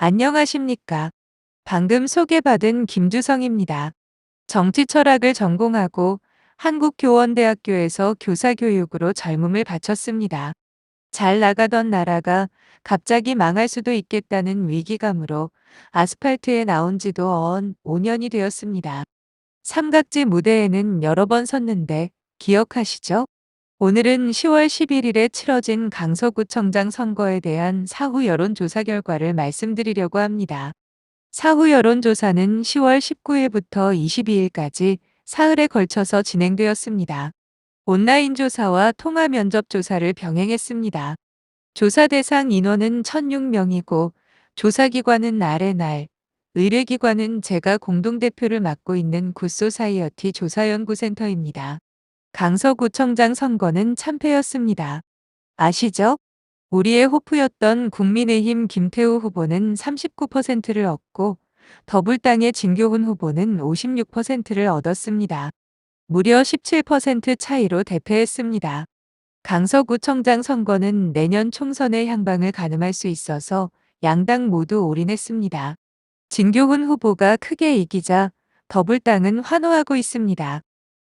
안녕하십니까. 방금 소개받은 김주성입니다. 정치 철학을 전공하고 한국교원대학교에서 교사교육으로 젊음을 바쳤습니다. 잘 나가던 나라가 갑자기 망할 수도 있겠다는 위기감으로 아스팔트에 나온 지도 언 5년이 되었습니다. 삼각지 무대에는 여러 번 섰는데 기억하시죠? 오늘은 10월 11일에 치러진 강서구청장 선거에 대한 사후 여론조사 결과를 말씀드리려고 합니다. 사후 여론조사는 10월 19일부터 22일까지 사흘에 걸쳐서 진행되었습니다. 온라인 조사와 통화 면접 조사를 병행했습니다. 조사 대상 인원은 1,006명이고 조사기관은 아레날, 의뢰기관은 제가 공동대표를 맡고 있는 굿소사이어티 조사연구센터입니다. 강서구청장 선거는 참패였습니다. 아시죠? 우리의 호프였던 국민의힘 김태우 후보는 39%를 얻고 더불당의 진교훈 후보는 56%를 얻었습니다. 무려 17% 차이로 대패했습니다. 강서구청장 선거는 내년 총선의 향방을 가늠할 수 있어서 양당 모두 올인했습니다. 진교훈 후보가 크게 이기자 더불당은 환호하고 있습니다.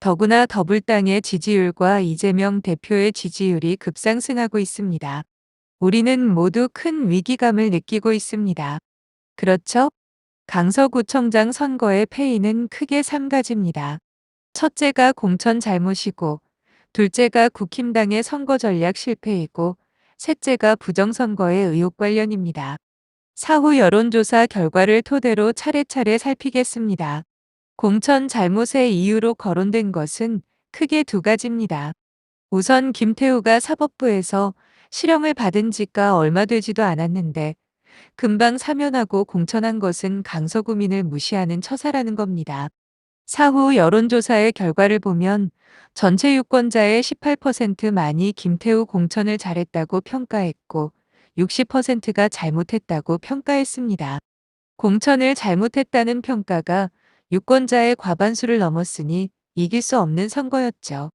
더구나 더불당의 지지율과 이재명 대표의 지지율이 급상승하고 있습니다. 우리는 모두 큰 위기감을 느끼고 있습니다. 그렇죠? 강서구청장 선거의 패인은 크게 3가지입니다. 첫째가 공천 잘못이고, 둘째가 국힘당의 선거 전략 실패이고, 셋째가 부정선거의 의혹 관련입니다. 사후 여론조사 결과를 토대로 차례차례 살피겠습니다. 공천 잘못의 이유로 거론된 것은 크게 2가지입니다. 우선 김태우가 사법부에서 실형을 받은 지가 얼마 되지도 않았는데 금방 사면하고 공천한 것은 강서구민을 무시하는 처사라는 겁니다. 사후 여론조사의 결과를 보면 전체 유권자의 18%만이 김태우 공천을 잘했다고 평가했고 60%가 잘못했다고 평가했습니다. 공천을 잘못했다는 평가가 유권자의 과반수를 넘었으니 이길 수 없는 선거였죠.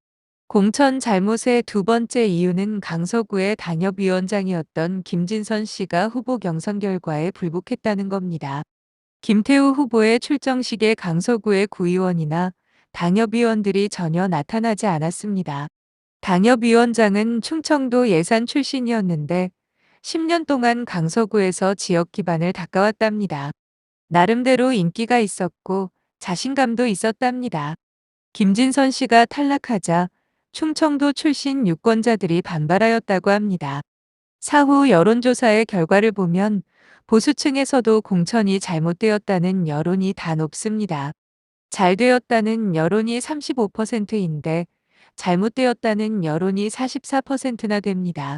공천 잘못의 2번째 이유는 강서구의 당협위원장이었던 김진선 씨가 후보 경선 결과에 불복했다는 겁니다. 김태우 후보의 출정식에 강서구의 구의원이나 당협위원들이 전혀 나타나지 않았습니다. 당협위원장은 충청도 예산 출신이었는데 10년 동안 강서구에서 지역 기반을 닦아왔답니다. 나름대로 인기가 있었고 자신감도 있었답니다. 김진선 씨가 탈락하자 충청도 출신 유권자들이 반발하였다고 합니다. 사후 여론조사의 결과를 보면 보수층에서도 공천이 잘못되었다는 여론이 다 높습니다. 잘 되었다는 여론이 35%인데 잘못되었다는 여론이 44%나 됩니다.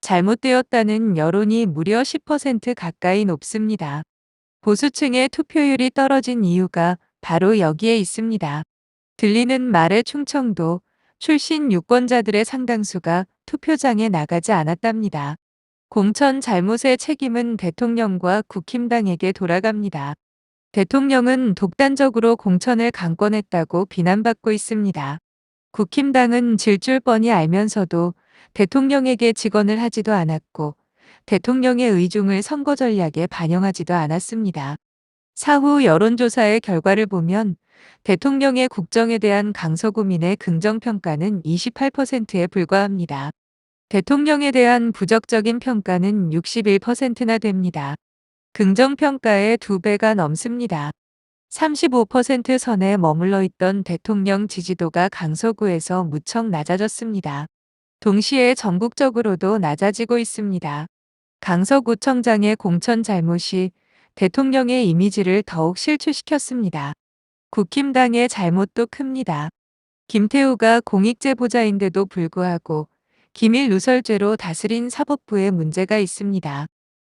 잘못되었다는 여론이 무려 10% 가까이 높습니다. 보수층의 투표율이 떨어진 이유가 바로 여기에 있습니다. 들리는 말의 충청도 출신 유권자들의 상당수가 투표장에 나가지 않았답니다. 공천 잘못의 책임은 대통령과 국힘당에게 돌아갑니다. 대통령은 독단적으로 공천을 강권했다고 비난받고 있습니다. 국힘당은 질 줄 뻔히 알면서도 대통령에게 직언을 하지도 않았고 대통령의 의중을 선거 전략에 반영하지도 않았습니다. 사후 여론조사의 결과를 보면 대통령의 국정에 대한 강서구민의 긍정평가는 28%에 불과합니다. 대통령에 대한 부정적인 평가는 61%나 됩니다. 긍정평가의 2배가 넘습니다. 35% 선에 머물러 있던 대통령 지지도가 강서구에서 무척 낮아졌습니다. 동시에 전국적으로도 낮아지고 있습니다. 강서구청장의 공천 잘못이 대통령의 이미지를 더욱 실추시켰습니다. 국힘당의 잘못도 큽니다. 김태우가 공익제보자인데도 불구하고 기밀 누설죄로 다스린 사법부에 문제가 있습니다.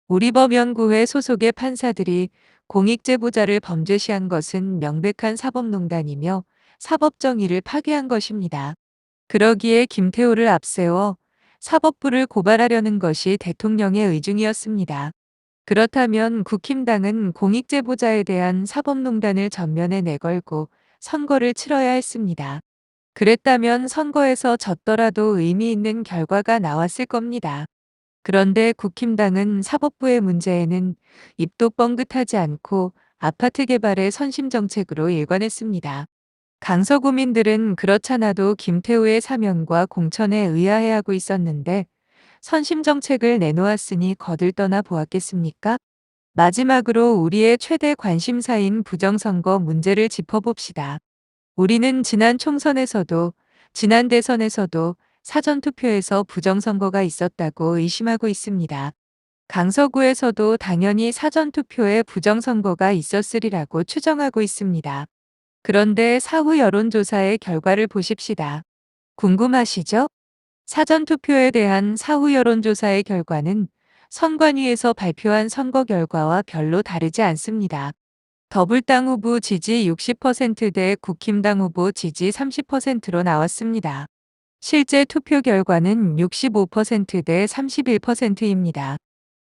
우리법연구회 소속의 판사들이 공익제보자를 범죄시한 것은 명백한 사법농단이며 사법정의를 파괴한 것입니다. 그러기에 김태우를 앞세워 사법부를 고발하려는 것이 대통령의 의중이었습니다. 그렇다면 국힘당은 공익제보자에 대한 사법농단을 전면에 내걸고 선거를 치러야 했습니다. 그랬다면 선거에서 졌더라도 의미 있는 결과가 나왔을 겁니다. 그런데 국힘당은 사법부의 문제에는 입도 뻥긋하지 않고 아파트 개발의 선심 정책으로 일관했습니다. 강서구민들은 그렇잖아도 김태우의 사면과 공천에 의아해하고 있었는데 선심 정책을 내놓았으니 거들떠나 보았겠습니까? 마지막으로 우리의 최대 관심사인 부정선거 문제를 짚어봅시다. 우리는 지난 총선에서도 지난 대선에서도 사전투표에서 부정선거가 있었다고 의심하고 있습니다. 강서구에서도 당연히 사전투표에 부정선거가 있었으리라고 추정하고 있습니다. 그런데 사후 여론조사의 결과를 보십시다. 궁금하시죠? 사전투표에 대한 사후 여론조사의 결과는 선관위에서 발표한 선거 결과와 별로 다르지 않습니다. 더불당 후보 지지 60%대 국힘당 후보 지지 30%로 나왔습니다. 실제 투표 결과는 65%대 31%입니다.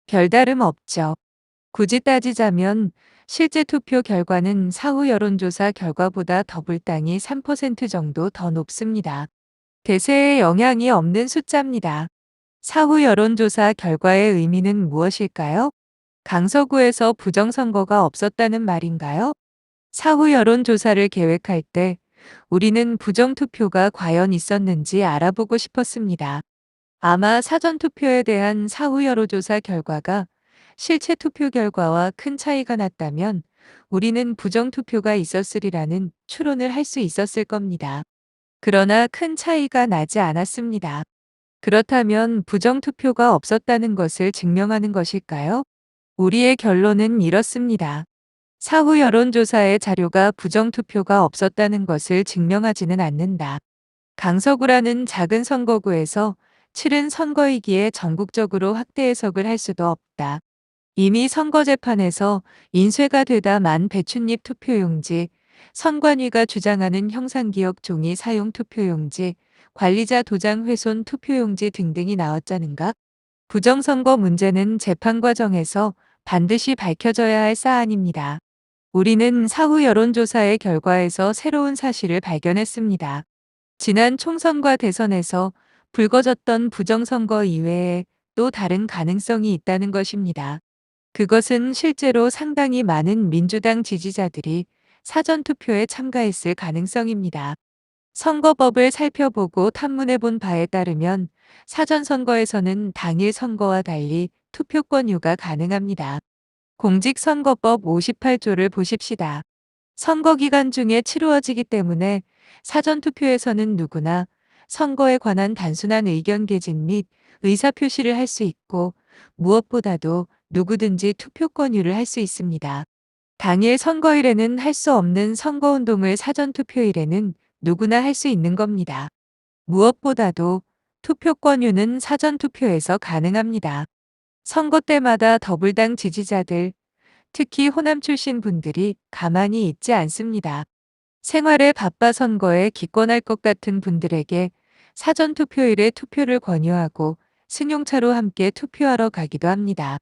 별다름 없죠. 굳이 따지자면 실제 투표 결과는 사후 여론조사 결과보다 더불당이 3% 정도 더 높습니다. 대세에 영향이 없는 숫자입니다. 사후 여론조사 결과의 의미는 무엇일까요? 강서구에서 부정선거가 없었다는 말인가요? 사후 여론조사를 계획할 때 우리는 부정투표가 과연 있었는지 알아보고 싶었습니다. 아마 사전투표에 대한 사후 여론조사 결과가 실제 투표 결과와 큰 차이가 났다면 우리는 부정투표가 있었으리라는 추론을 할 수 있었을 겁니다. 그러나 큰 차이가 나지 않았습니다. 그렇다면 부정투표가 없었다는 것을 증명하는 것일까요? 우리의 결론은 이렇습니다. 사후 여론조사의 자료가 부정투표가 없었다는 것을 증명하지는 않는다. 강서구라는 작은 선거구에서 치른 선거이기에 전국적으로 확대 해석을 할 수도 없다. 이미 선거재판에서 인쇄가 되다 만 배춧잎 투표용지, 선관위가 주장하는 형상기억 종이 사용 투표용지, 관리자 도장 훼손 투표용지 등등이 나왔자는가? 부정선거 문제는 재판 과정에서 반드시 밝혀져야 할 사안입니다. 우리는 사후 여론조사의 결과에서 새로운 사실을 발견했습니다. 지난 총선과 대선에서 불거졌던 부정선거 이외에 또 다른 가능성이 있다는 것입니다. 그것은 실제로 상당히 많은 민주당 지지자들이 사전투표에 참가했을 가능성입니다. 선거법을 살펴보고 탐문해 본 바에 따르면 사전선거에서는 당일 선거와 달리 투표권 유가 가능합니다. 공직선거법 58조를 보십시다. 선거 기간 중에 치루어지기 때문에 사전투표에서는 누구나 선거에 관한 단순한 의견 개진 및 의사표시를 할 수 있고 무엇보다도 누구든지 투표권유를 할 수 있습니다. 당일 선거일에는 할 수 없는 선거운동을 사전투표일에는 누구나 할 수 있는 겁니다. 무엇보다도 투표권유는 사전투표에서 가능합니다. 선거 때마다 더불당 지지자들, 특히 호남 출신 분들이 가만히 있지 않습니다. 생활에 바빠 선거에 기권할 것 같은 분들에게 사전투표일에 투표를 권유하고 승용차로 함께 투표하러 가기도 합니다.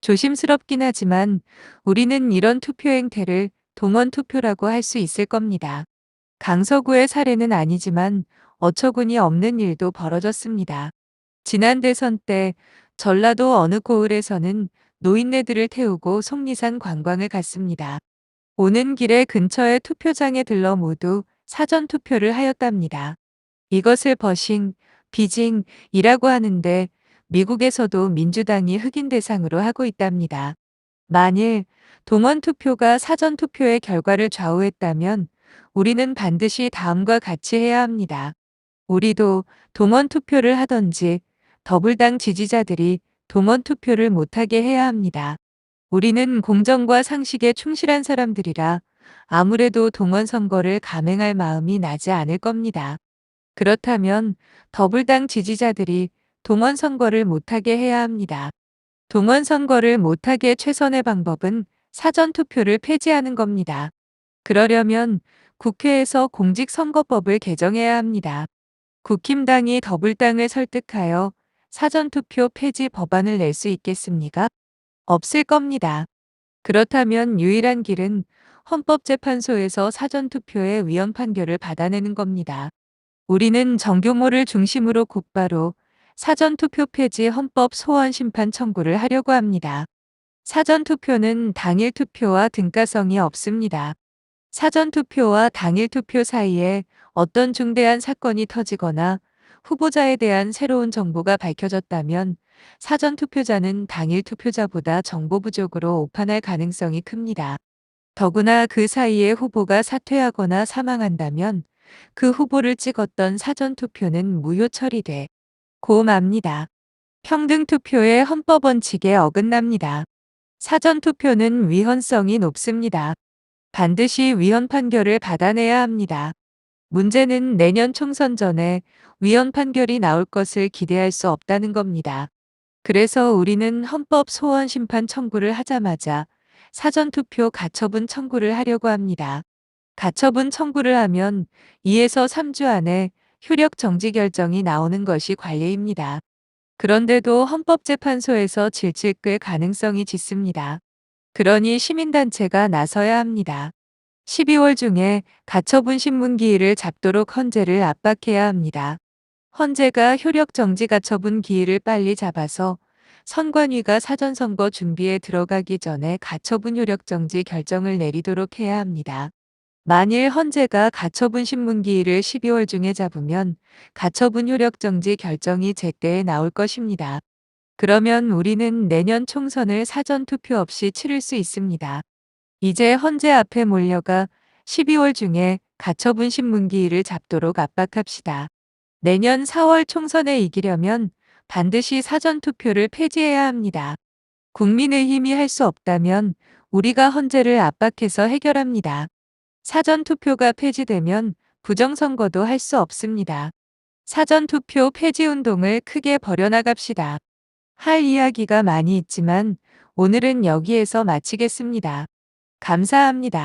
조심스럽긴 하지만 우리는 이런 투표 행태를 동원투표라고 할 수 있을 겁니다. 강서구의 사례는 아니지만 어처구니 없는 일도 벌어졌습니다. 지난 대선 때 전라도 어느 고을에서는 노인네들을 태우고 속리산 관광을 갔습니다. 오는 길에 근처의 투표장에 들러 모두 사전투표를 하였답니다. 이것을 버싱, 비징이라고 하는데 미국에서도 민주당이 흑인 대상으로 하고 있답니다. 만일 동원투표가 사전투표의 결과를 좌우했다면 우리는 반드시 다음과 같이 해야 합니다. 우리도 동원투표를 하던지 더불당 지지자들이 동원투표를 못하게 해야 합니다. 우리는 공정과 상식에 충실한 사람들이라 아무래도 동원선거를 감행할 마음이 나지 않을 겁니다. 그렇다면 더불당 지지자들이 동원선거를 못하게 해야 합니다. 동원선거를 못하게 최선의 방법은 사전투표를 폐지하는 겁니다. 그러려면 국회에서 공직선거법을 개정해야 합니다. 국힘당이 더불당을 설득하여 사전투표 폐지 법안을 낼 수 있겠습니까? 없을 겁니다. 그렇다면 유일한 길은 헌법재판소에서 사전투표의 위헌 판결을 받아내는 겁니다. 우리는 정교모를 중심으로 곧바로 사전투표 폐지 헌법 소원 심판 청구를 하려고 합니다. 사전투표는 당일 투표와 등가성이 없습니다. 사전투표와 당일 투표 사이에 어떤 중대한 사건이 터지거나 후보자에 대한 새로운 정보가 밝혀졌다면 사전투표자는 당일 투표자보다 정보 부족으로 오판할 가능성이 큽니다. 더구나 그 사이에 후보가 사퇴하거나 사망한다면 그 후보를 찍었던 사전투표는 무효 처리돼 고 맙니다. 평등투표의 헌법 원칙에 어긋납니다. 사전투표는 위헌성이 높습니다. 반드시 위헌 판결을 받아내야 합니다. 문제는 내년 총선 전에 위헌 판결이 나올 것을 기대할 수 없다는 겁니다. 그래서 우리는 헌법 소원 심판 청구를 하자마자 사전투표 가처분 청구를 하려고 합니다. 가처분 청구를 하면 2에서 3주 안에 효력 정지 결정이 나오는 것이 관례입니다. 그런데도 헌법재판소에서 질질 끌 가능성이 짙습니다. 그러니 시민단체가 나서야 합니다. 12월 중에 가처분 신문기일을 잡도록 헌재를 압박해야 합니다. 헌재가 효력 정지 가처분 기일을 빨리 잡아서 선관위가 사전선거 준비에 들어가기 전에 가처분 효력 정지 결정을 내리도록 해야 합니다. 만일 헌재가 가처분 신문기일을 12월 중에 잡으면 가처분 효력 정지 결정이 제때에 나올 것입니다. 그러면 우리는 내년 총선을 사전투표 없이 치를 수 있습니다. 이제 헌재 앞에 몰려가 12월 중에 가처분 신문기일을 잡도록 압박합시다. 내년 4월 총선에 이기려면 반드시 사전투표를 폐지해야 합니다. 국민의힘이 할 수 없다면 우리가 헌재를 압박해서 해결합니다. 사전투표가 폐지되면 부정선거도 할 수 없습니다. 사전투표 폐지 운동을 크게 벌여나갑시다. 할 이야기가 많이 있지만 오늘은 여기에서 마치겠습니다. 감사합니다.